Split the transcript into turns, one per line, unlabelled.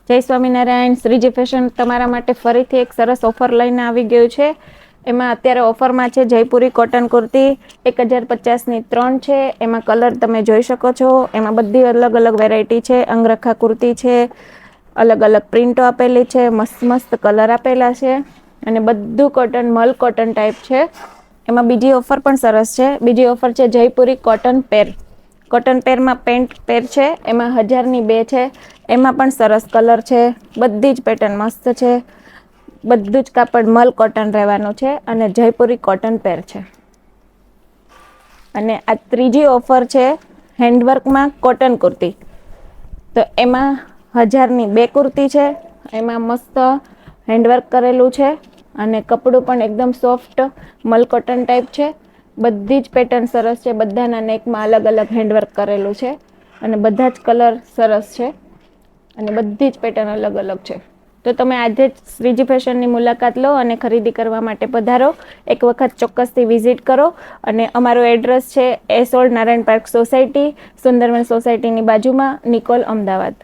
જય સ્વામિનારાયણ. શ્રીજી ફેશન તમારા માટે ફરીથી એક સરસ ઓફર લઈને આવી ગયું છે. એમાં અત્યારે ઓફરમાં છે જયપુરી કોટન કુર્તી 1050ની 3 છે. એમાં કલર તમે જોઈ શકો છો. એમાં બધી અલગ અલગ વેરાયટી છે. અંગરખા કુર્તી છે, અલગ અલગ પ્રિન્ટો આપેલી છે, મસ્ત મસ્ત કલર આપેલા છે અને બધું કોટન મલ કોટન ટાઈપ છે. એમાં બીજી ઓફર પણ સરસ છે. બીજી ઓફર છે જયપુરી કોટન પેર. કોટન પેરમાં પેન્ટ પેર છે, એમાં 1000ની 2 છે. એમાં પણ સરસ કલર છે. બધી જ પેટર્ન મસ્ત છે. બધું જ કાપડ મલ કોટન રહેવાનું છે અને જયપુરી કોટન પેર છે. અને આ ત્રીજી ઓફર છે હેન્ડવર્કમાં કોટન કુર્તી. તો એમાં 1000ની 2 કુર્તી છે. એમાં મસ્ત હેન્ડવર્ક કરેલું છે અને કપડું પણ એકદમ સોફ્ટ મલ કોટન ટાઈપ છે. બધી જ પેટર્ન સરસ છે. બધાના નેકમાં અલગ અલગ હેન્ડવર્ક કરેલું છે અને બધા જ કલર સરસ છે અને બધી જ પેટર્ન અલગ અલગ છે. તો તમે આજે જ શ્રીજી ફેશનની મુલાકાત લો અને ખરીદી કરવા માટે પધારો. એક વખત ચોક્કસથી વિઝિટ કરો. અને અમારું એડ્રેસ છે એસોલ્ડ નારાયણ પાર્ક સોસાયટી, સુંદરવન સોસાયટીની બાજુમાં, નિકોલ, અમદાવાદ.